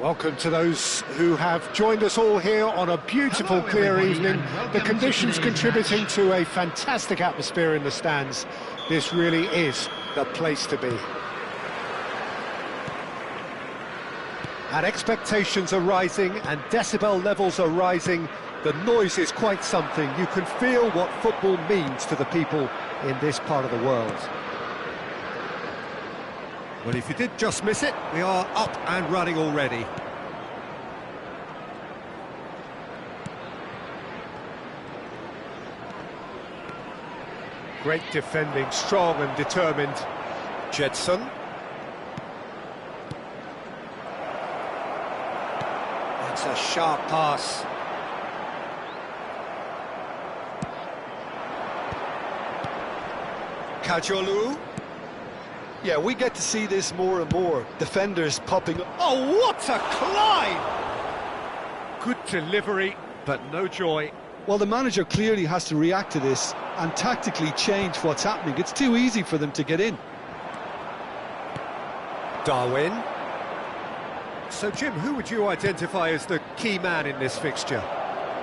Welcome to those who have joined us all here on a beautiful, clear evening. The conditions contributing to a fantastic atmosphere in the stands. This really is the place to be. And expectations are rising and decibel levels are rising. The noise is quite something. You can feel what football means to the people in this part of the world. Well, if you did just miss it, we are up and running already. Great defending, strong and determined. Jedson. That's a sharp pass. Kajolu. Yeah, we get to see this more and more. Defenders popping up. Oh, what a climb! Good delivery, but no joy. Well, the manager clearly has to react to this and tactically change what's happening. It's too easy for them to get in. Darwin. So, Jim, who would you identify as the key man in this fixture?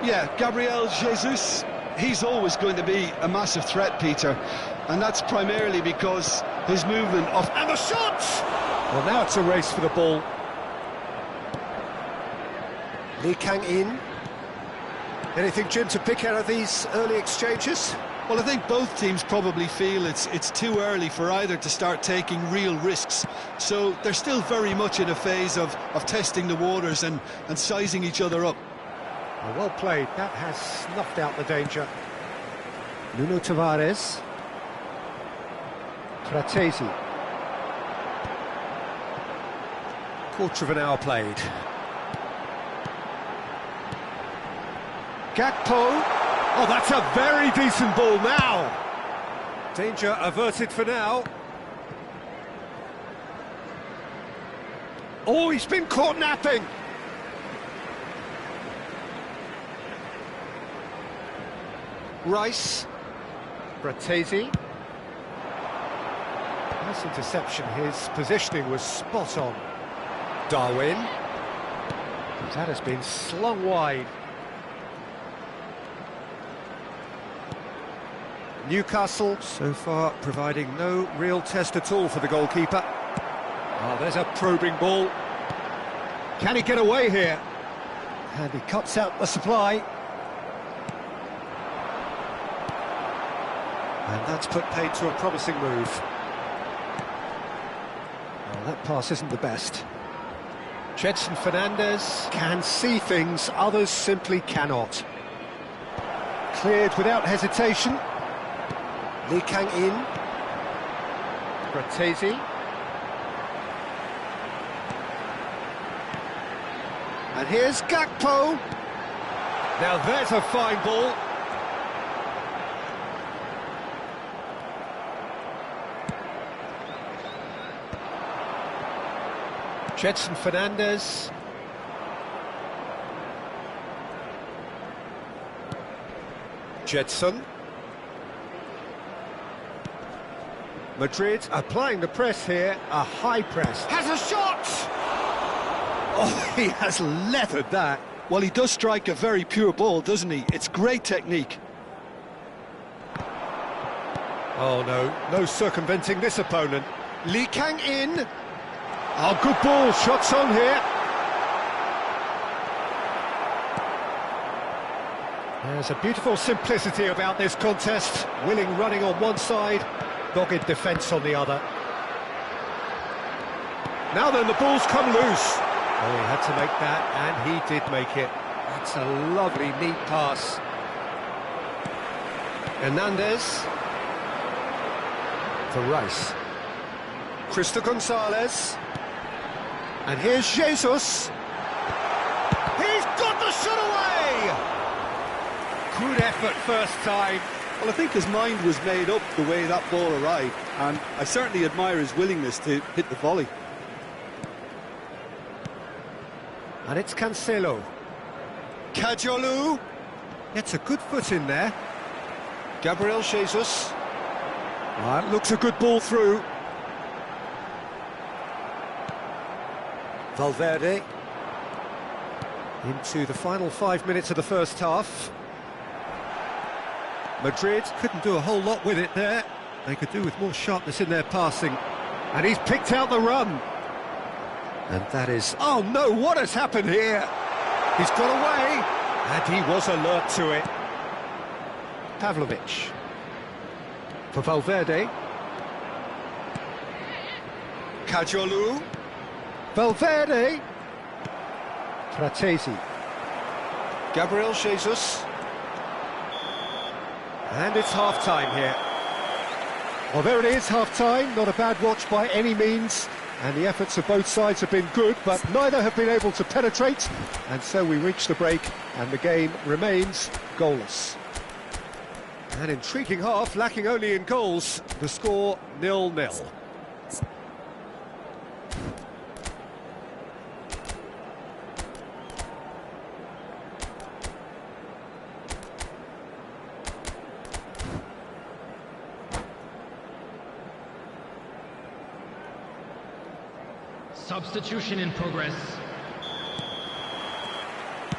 Yeah, Gabriel Jesus. He's always going to be a massive threat, Peter. And that's primarily because his movement off... And the shot! Well, now it's a race for the ball. Lee Kang-in. Anything, Jim, to pick out of these early exchanges? Well, I think both teams probably feel it's too early for either to start taking real risks. So they're still very much in a phase of testing the waters and sizing each other up. Well played. That has snuffed out the danger. Nuno Tavares. Fratesi. Quarter of an hour played. Gakpo. Oh, that's a very decent ball now. Danger averted for now. Oh, he's been caught napping. Rice. Fratesi. Nice interception. His positioning was spot on. Darwin. That has been slung wide. Newcastle so far providing no real test at all for the goalkeeper. Oh, there's a probing ball. Can he get away here? And he cuts out the supply. And that's put paid to a promising move. Well, that pass isn't the best. Jedson Fernandez can see things others simply cannot. Cleared without hesitation. Lee Kang-in. Fratesi. And here's Gakpo. Now there's a fine ball. Jedson Fernandez. Jedson. Madrid applying the press here, a high press. Has a shot! Oh, he has leathered that. Well, he does strike a very pure ball, doesn't he? It's great technique. Oh, no circumventing this opponent. Lee Kang-in. Oh, good ball, shots on here. There's a beautiful simplicity about this contest. Willing running on one side, dogged defence on the other. Now then, the ball's come loose. Oh, he had to make that, and he did make it. That's a lovely, neat pass. Hernandez. For Rice. Cristo Gonzalez. And here's Jesus. He's got the shot away! Good effort first time. Well, I think his mind was made up the way that ball arrived, and I certainly admire his willingness to hit the volley. And it's Cancelo. Cajolu gets a good foot in there. Gabriel Jesus. That looks a good ball through. Valverde. Into the final 5 minutes of the first half. Madrid couldn't do a whole lot with it there. They could do with more sharpness in their passing. And he's picked out the run. And that is... Oh no, what has happened here? He's got away, and he was alert to it. Pavlovic. For Valverde. Cajolu. Valverde. Fratesi. Gabriel Jesus. And it's half-time here. Well, there it is, half-time. Not a bad watch by any means. And the efforts of both sides have been good, but neither have been able to penetrate. And so we reach the break, and the game remains goalless. An intriguing half, lacking only in goals. The score 0-0. Substitution in progress.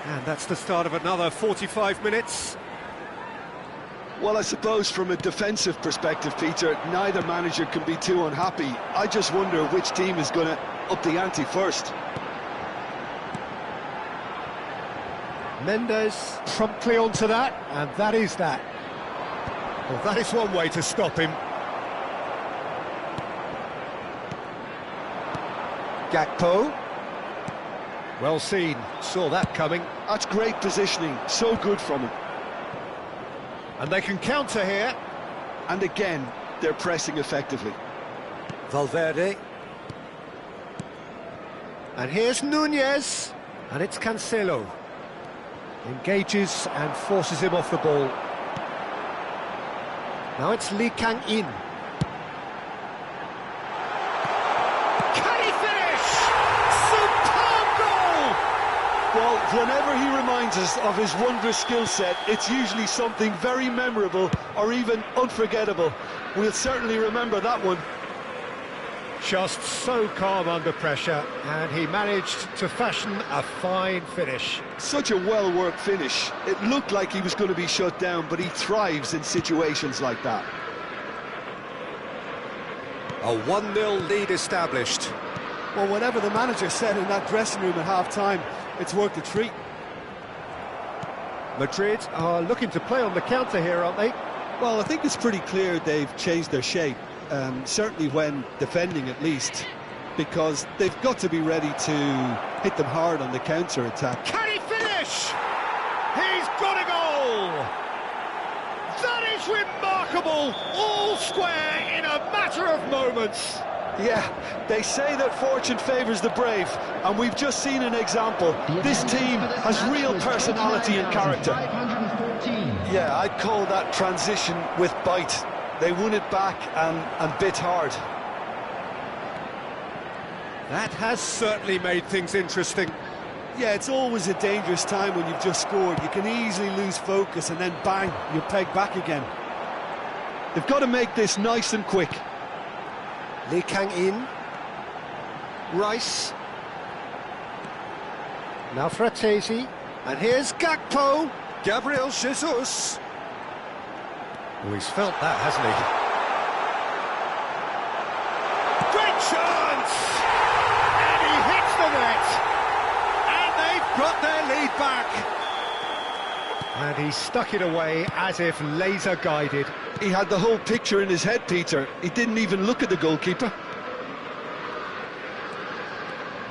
And that's the start of another 45 minutes. Well, I suppose from a defensive perspective, Peter, neither manager can be too unhappy. I just wonder which team is going to up the ante first. Mendes promptly onto that, and that is that. Well, that is one way to stop him. Gakpo. Well seen, saw that coming. That's great positioning, so good from him. And they can counter here. And again, they're pressing effectively. Valverde. And here's Nunez. And it's Cancelo. Engages and forces him off the ball. Now it's Lee Kang-in. Well, whenever he reminds us of his wondrous skill set, it's usually something very memorable or even unforgettable. We'll certainly remember that one. Just so calm under pressure, and he managed to fashion a fine finish. Such a well-worked finish. It looked like he was going to be shut down, but he thrives in situations like that. A 1-0 lead established. Well, whatever the manager said in that dressing room at half-time, it's worked a treat. Madrid are looking to play on the counter here, aren't they? Well, I think it's pretty clear they've changed their shape, certainly when defending at least, because they've got to be ready to hit them hard on the counter-attack. Can he finish? He's got a goal! That is remarkable! All square in a matter of moments. Yeah, they say that fortune favours the brave, and we've just seen an example. This team has real personality and character. Yeah, I'd call that transition with bite. They won it back and bit hard. That has certainly made things interesting. Yeah, it's always a dangerous time when you've just scored. You can easily lose focus and then bang, you're pegged back again. They've got to make this nice and quick. Lee Kang-in. Rice. Now Fratesi. And here's Gakpo. Gabriel Jesus. Oh, he's felt that, hasn't he? Great chance! And he hits the net. And they've got their lead back. And he stuck it away as if laser-guided. He had the whole picture in his head, Peter. He didn't even look at the goalkeeper.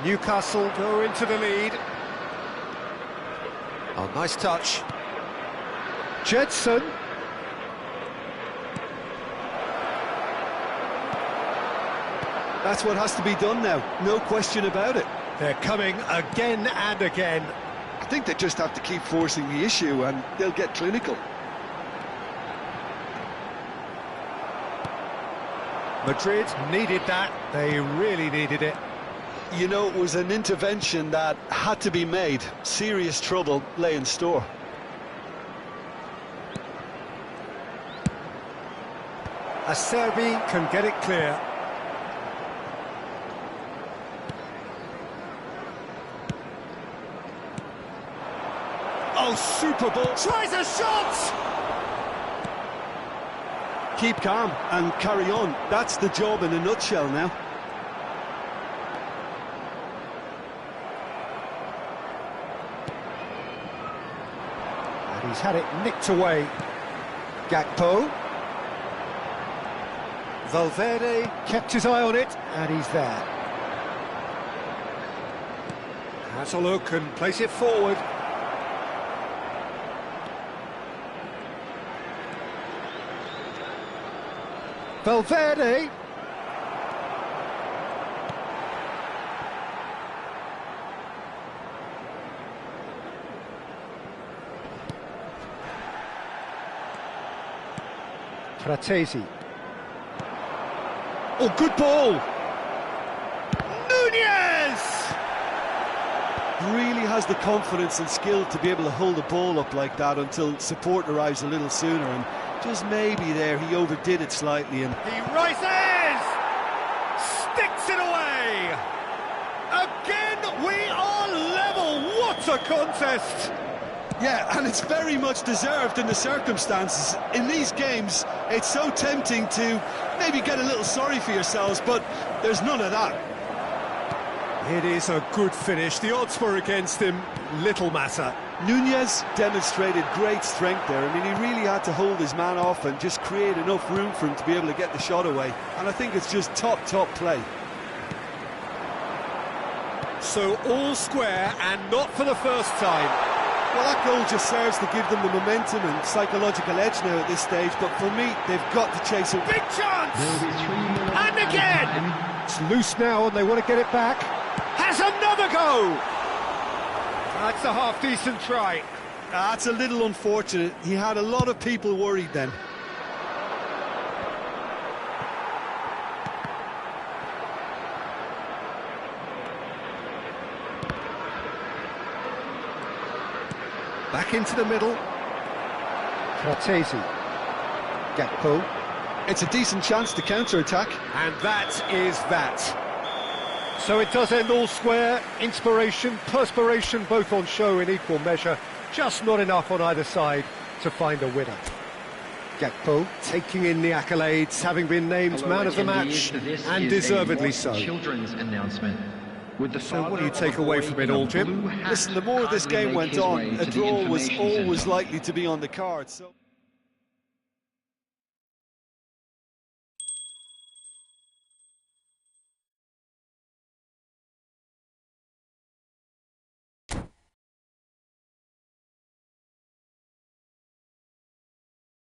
Newcastle go into the lead. Oh, nice touch. Jedson. That's what has to be done now, no question about it. They're coming again and again. I think they just have to keep forcing the issue and they'll get clinical. Madrid needed that. They really needed it. You know, it was an intervention that had to be made. Serious trouble lay in store. Acerbi can get it clear. Oh, super ball. Tries a shot! Keep calm and carry on. That's the job in a nutshell now. And he's had it nicked away. Gakpo. Valverde kept his eye on it, and he's there. Has a look and place it forward. Valverde. Fratesi. Oh, good ball. Nunez! Really has the confidence and skill to be able to hold the ball up like that until support arrives a little sooner, and just maybe there he overdid it slightly. And He rises! Sticks it away! Again, we are level! What a contest! yeah, and it's very much deserved in the circumstances. In these games, it's so tempting to maybe get a little sorry for yourselves, but there's none of that. It is a good finish. The odds were against him. Little matter. Nunez demonstrated great strength there. I mean, he really had to hold his man off and just create enough room for him to be able to get the shot away. And I think it's just top play. So all square, and not for the first time. Well, that goal just serves to give them the momentum and psychological edge now at this stage, but for me, they've got to chase it. Big chance! And again! It's loose now and they want to get it back. Has another go! That's a half-decent try. That's a little unfortunate. He had a lot of people worried then. Back into the middle. Fratesi. Gakpo. It's a decent chance to counter-attack. And that is that. So it does end all square. Inspiration, perspiration, both on show in equal measure. Just not enough on either side to find a winner. Gakpo taking in the accolades, having been named man of the match, and deservedly so. Children's announcement. So what do you take away from it all, Jim? Listen, the more this game went on, a draw was always likely to be on the cards. So